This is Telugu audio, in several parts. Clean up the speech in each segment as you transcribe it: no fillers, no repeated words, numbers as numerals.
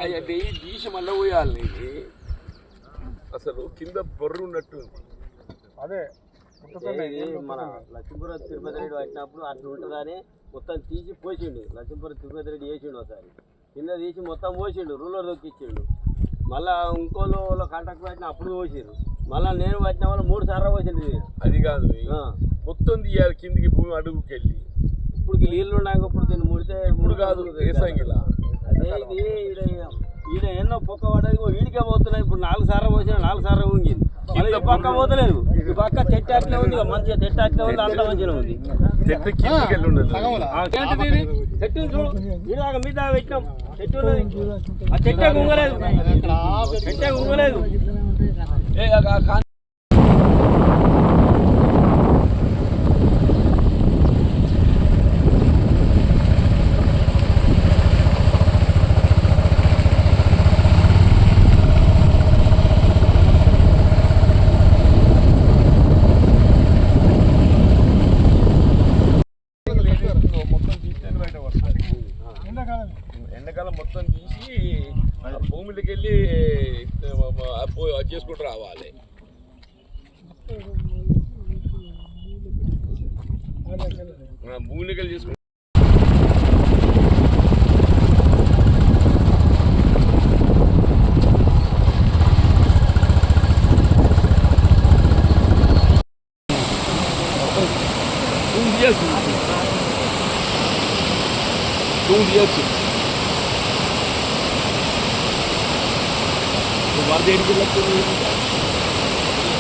అయ్యా తీసి మళ్ళీ పోయాలి అసలు కింద బొర్రు ఉన్నట్టు అదే మన లక్ష్మీపురం తిరుపతి రెడ్డి వచ్చినప్పుడు అట్లా ఉంటుందని మొత్తం తీసి పోసిండు. లక్ష్మీపురం తిరుపతి రెడ్డి వేసిండు ఒకసారి కింద తీసి మొత్తం పోసిండు, రూలర్ దొక్కిచ్చిండు. మళ్ళీ ఇంకోళ్ళు కాంట్రాక్ట్ పట్టిన అప్పుడు పోసిరు. మళ్ళీ నేను పట్టిన వాళ్ళు 3 సార్లు పోసింది. అది కాదు మొత్తం తీయాలి కిందికి భూమి అడుగుకి వెళ్ళి. ఇప్పుడు నీళ్ళు ఉన్నాక ఇప్పుడు దీన్ని ముడితే ఇప్పుడు కాదు వేసంగిలా అదే ఇది ఈడ ఎన్నో పొక్క పడేది ఈడికే పోతున్నాయి. ఇప్పుడు 4 సార్లు పోసిన 4 సార్లు ఊంగింది. ఈ పక్క పోతలేదు, ఈ పక్క చెట్టు అట్లే ఉంది, మంచిగా చెట్టు అట్లే ఉంది, అంత మంచిగా ఉంది. చెట్టు చూడు ఈడాక మీద పెట్టినాం, చెట్టు ఉన్నది. ఆ చెట్టే గుంగలేదు, చెట్టే గుంగలేదు. ఎండాకాలం మొత్తం తీసి భూమిలోకి వెళ్ళి చేసుకుంటూ రావాలి. భూమిలోకి వెళ్ళి చేసుకుంటూ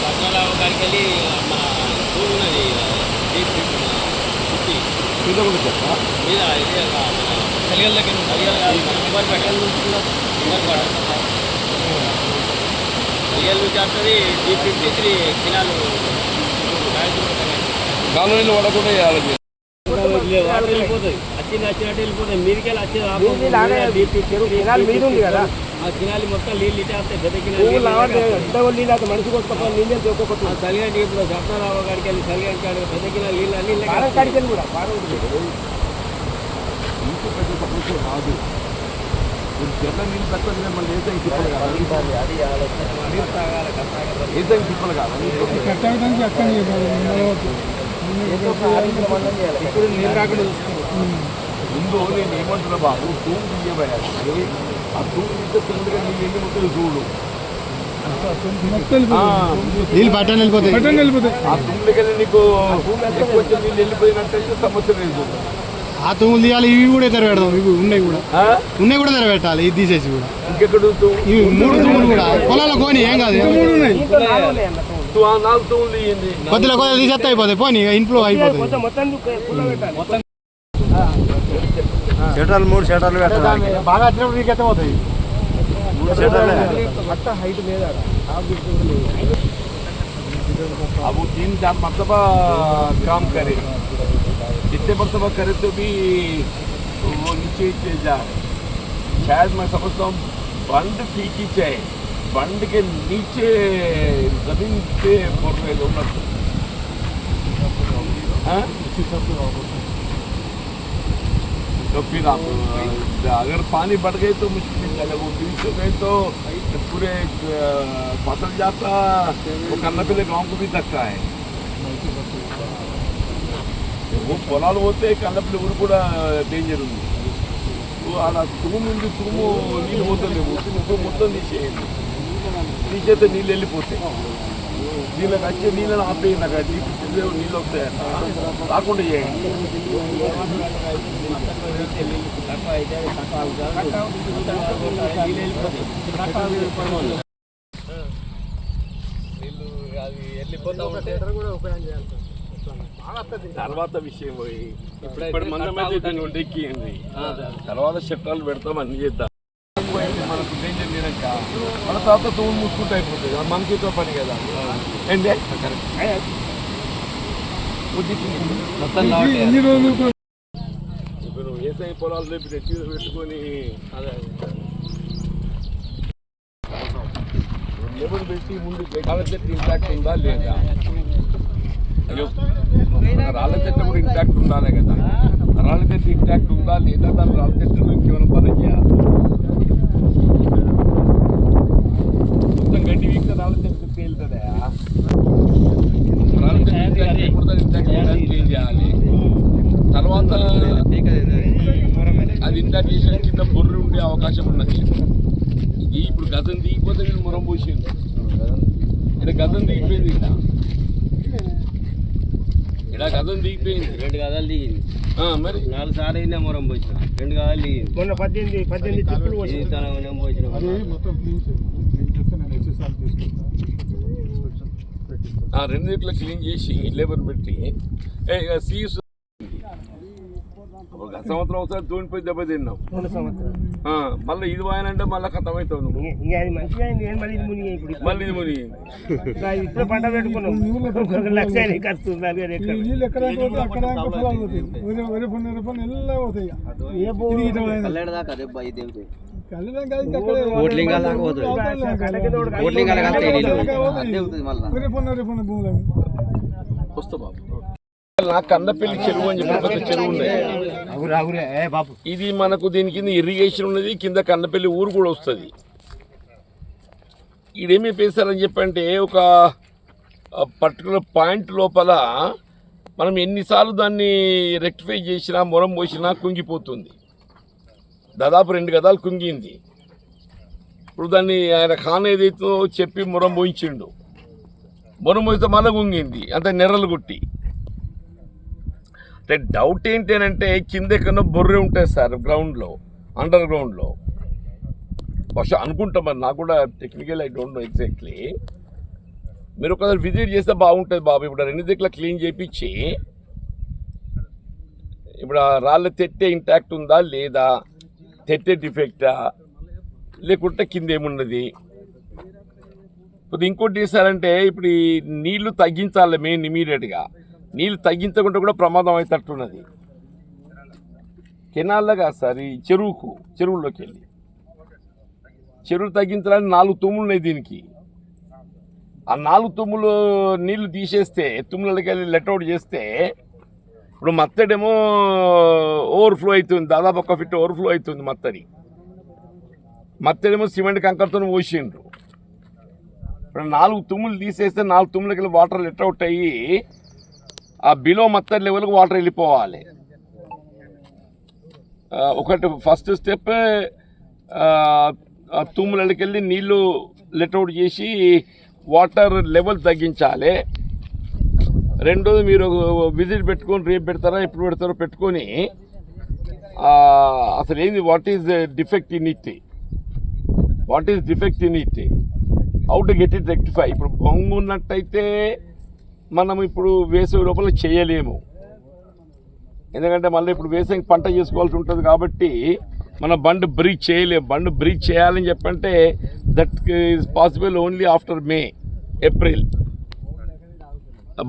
పద్మనాభ గారికి వెళ్ళి మన స్కూల్ ఉన్నది మీద కలిగల దగ్గర కలిగల నుంచి వస్తుంది. D53 కినాలు కాలనీలు పడకుండా వేయాలి. వెళ్ళిపోతుంది, వచ్చినట్టు వెళ్ళిపోతాయి. మీదికెళ్ళి వచ్చేది కదా ఆ కినాలి మొత్తం నీళ్ళు ఇటే వస్తాయి. పెద్ద కినాలు మనిషి కొట్టుకోవాలి, నీళ్ళే తోకోకపోతుంది. సలిగంటి ఇప్పుడు సప్నారావు గారికి వెళ్ళి సలిగంటి కాడికి పెద్ద కినాలు నీళ్ళు అన్ని కాడికి వెళ్ళి కూడా రాదు. చెట్ల నీళ్ళు పెట్టాలి, మళ్ళీ ఏసంగి తిప్పలు కాదు, ఏసంగి తిప్పలు కాదు. ఇప్పుడు నీళ్ళు రాకుండా ముందు నేను ఏమంటున్నా బాబు, తూము తీయబోయాలి. ఆ తూము తీస్తే తొందరగా నీళ్ళు ఎన్ని ముక్కలు చూడు, నీళ్ళు పట్టణం వెళ్ళిపోతాయి. ఆ తూములకి వెళ్ళి నీకు ఎక్కువ నీళ్ళు వెళ్ళిపోయినట్టయితే సమస్య లేదు. ఆ తూములు తీయాలి, ఇవి కూడా తెరపెడదాం. ఇవి ఉన్నాయి కూడా తెరపెట్టాలి. ఇది తీసేసి కూడా ఇంకెక్కడ ఇవి 3 తూములు కూడా పొలాల్లో కొని ఏం కాదు, 3 ఉన్నాయి. 4 తూములు తీయండి, కొద్దిలో తీసేస్తే అయిపోతాయి. పోనీ ఇంట్లో అయిపోతుంది. షటర్లు 3 షటర్లు పెట్టాలి. బాగా వచ్చినప్పుడు నీకు ఎంత పోతాయి? 3 షటర్లు హైట్ మీద अब 3-4 मरतबा काम करे, जितने मरतबा करे तो भी वो नीचे जा रहे. शायद मैं समझता हूँ बंद ठीक ही चाहिए, बंद के नीचे जमीन पे बोल रहे लोग. तो फिर आप अगर पानी बढ़ गए तो मुश्किल है. वो बीच हो गए तो पूरे फसल जाता, वो कन्नपल्ली गांव को भी धक्का है. वो పొలాలు పోతే కన్నపల్లి ఊరు కూడా డేంజర్ ఉంది. అలా తుమ్ము నుండి తుమ్ము నీళ్ళు పోతలేవు, తుమ్ము మొత్తం తీసేయండి. తీసేస్తే నీళ్ళు వెళ్ళిపోతాయి. నీళ్ళకి వచ్చే నీళ్ళని ఆపేయండి. అక్కడ నీళ్ళు వస్తాయట, రాకుండా చేయండి. నీళ్ళు అది వెళ్ళిపోతా ఉంటే తర్వాత విషయం పోయి ఇప్పుడు మందమైతే దాన్ని ఉండెక్కింది. తర్వాత చట్టాలు పెడతాం, అన్ని చేద్దాం. మనకు డేంజర్ లేనక్క మన తర్వాత తూము మూసుకుంటూ అయిపోతుంది. మనకితో పని కదా ఏంటి. ఇప్పుడు వ్యవసాయ పొలాలు రేపు నెట్టి పెట్టుకొని లేబర్ పెట్టి ముందు కాళ్ళ చెట్టు ఇంపాక్ట్ ఉందా లేదా, రాళ్ళ చెట్టు కూడా ఇంపాక్ట్ ఉండాలి కదా. రాళ్ళ చెట్టు ఇంపాక్ట్ ఉందా లేదా, దాని రాళ్ళ చెట్టు ఇంకేమైనా పని చేయాలి. మొత్తం గడ్డి వీక్తే రాళ్ళ తేలుతుందా క్లీన్ చేయాలి. తర్వాత అది ఇంకా చేసిన కింద బొర్రు ఉండే అవకాశం ఉన్నది. ఇది ఇప్పుడు గతం దిగిపోతే వీళ్ళు మొరం పోసింది. ఇక్కడ గతం దిగిపోయింది. ఇక్కడ గతం దిగిపోయింది. 2 గదాలు దిగింది. మరి 4 సార్లు అయినా మొరం పోసిన 2 గదాలు దిగింది. మొన్న 18 చెప్పులు పోసిన రెండు ఇట్లా క్లీన్ చేసి లేబర్ పెట్టి సీస్ గత సంవత్సరం ఒకసారి తోనిపోయి దెబ్బ తిన్నాం. మళ్ళీ ఇది పోయానంటే మళ్ళీ ఖతం అవుతావు. మళ్ళీ ఇది మునిగింది. పంట పెట్టుకున్నాం. వస్తా బాబు. నా కన్నపల్లి చెరువు అని చెప్పి చెరువు ఉన్నాయి. ఇది మనకు దీని కింద ఇరిగేషన్ ఉన్నది. కింద కన్నపల్లి ఊరు కూడా వస్తుంది. ఇదేమి పేస్తారని చెప్పంటే ఒక పర్టికులర్ పాయింట్ లోపల మనం ఎన్నిసార్లు దాన్ని రెక్టిఫై చేసినా మొరం పోసినా కుంగిపోతుంది. దాదాపు 2 గదాలు కుంగింది. ఇప్పుడు దాన్ని ఆయన ఖాన్ ఏదైతే చెప్పి మొరం పోయించిండు. మొరం పోయితే మళ్ళీ కుంగింది. అంత నెర్రలు కొట్టి. అంటే డౌట్ ఏంటంటే కింద ఎక్కడో బొర్రె ఉంటుంది సార్ గ్రౌండ్లో, అండర్ గ్రౌండ్లో. బహుశా అనుకుంటాం. మరి నాకు కూడా technical I don't know exactly. మీరు ఒకసారి విజిట్ చేస్తే బాగుంటుంది బాబు. ఇప్పుడు 2 దిక్కుల క్లీన్ చేయించి ఇప్పుడు ఆ రాళ్ళ తెట్టే ఇంటాక్ట్ ఉందా లేదా, తెట్టే డిఫెక్టా, లేకుంటే కింద ఏమున్నది. ఇప్పుడు ఇంకోటి చేశారంటే ఇప్పుడు ఈ నీళ్లు తగ్గించాలి మెయిన్ ఇమీడియట్గా. నీళ్ళు తగ్గించకుండా కూడా ప్రమాదం అవుతట్టున్నది. కెనాల్లో కాదు సార్, ఈ చెరువులోకి వెళ్ళి చెరువు తగ్గించడానికి 4 తుమ్ములు ఉన్నాయి దీనికి. ఆ 4 తుమ్ములు నీళ్లు తీసేస్తే, తుమ్ములకి వెళ్ళి లెట్అవుట్ చేస్తే ఇప్పుడు మత్తడేమో ఓవర్ఫ్లో అవుతుంది. దాదాపు 1 ఫీట్ ఓవర్ఫ్లో అవుతుంది మత్తడేమో సిమెంట్ కంకరతో పోసిండ్రు. ఇప్పుడు 4 తుమ్ములు తీసేస్తే 4 తుమ్ములకి వెళ్ళి వాటర్ లెట్అవుట్ అయ్యి ఆ బిలో మత్తడి లెవెల్కి వాటర్ వెళ్ళిపోవాలి. ఒకటి ఫస్ట్ స్టెప్ తుమ్ములకి వెళ్ళి నీళ్లు లెట్అవుట్ చేసి వాటర్ లెవెల్ తగ్గించాలి. రెండోది మీరు విజిట్ పెట్టుకొని రేపు పెడతారా ఎప్పుడు పెడతారో పెట్టుకొని అసలు ఏంది what is defect in it, how to get it rectify. ఇప్పుడు బొంగు ఉన్నట్టయితే మనం ఇప్పుడు వేసవి లోపల చేయలేము. ఎందుకంటే మళ్ళీ ఇప్పుడు వేసవి పంట చేసుకోవాల్సి ఉంటుంది కాబట్టి మనం బండ్ బ్రీచ్ చేయలేము. బండ్ బ్రీచ్ చేయాలని చెప్పంటే that is possible only after May, April.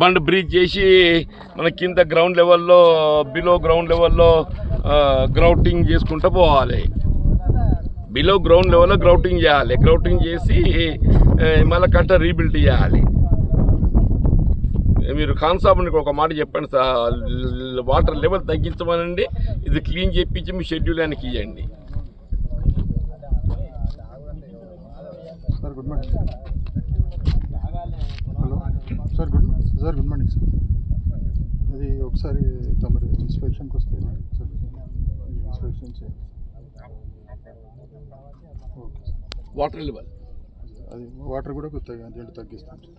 Bund breach చేసి మన కింద గ్రౌండ్ లెవెల్లో, బిలో గ్రౌండ్ లెవెల్లో గ్రౌటింగ్ చేసుకుంటూ పోవాలి. బిలో గ్రౌండ్ లెవెల్లో గ్రౌటింగ్ చేయాలి. గ్రౌటింగ్ చేసి మళ్ళీ కట్ట రీబిల్డ్ చేయాలి. మీరు కాన్సాబ్ని ఒక మాట చెప్పండి సార్, వాటర్ లెవెల్ తగ్గించమనండి, ఇది క్లీన్ చేయించి మీ షెడ్యూల్ ఆయనకి ఇవ్వండి. Sir good morning. Hello sir good morning sir. అది ఒకసారి తమరి ఇన్స్పెక్షన్కి వస్తే సార్ ఇన్స్పెక్షన్ చేయాలి. Okay sir. వాటర్ లెవెల్ అది వాటర్ కూడా కొత్తగా దీంట్లో తగ్గిస్తాం సార్.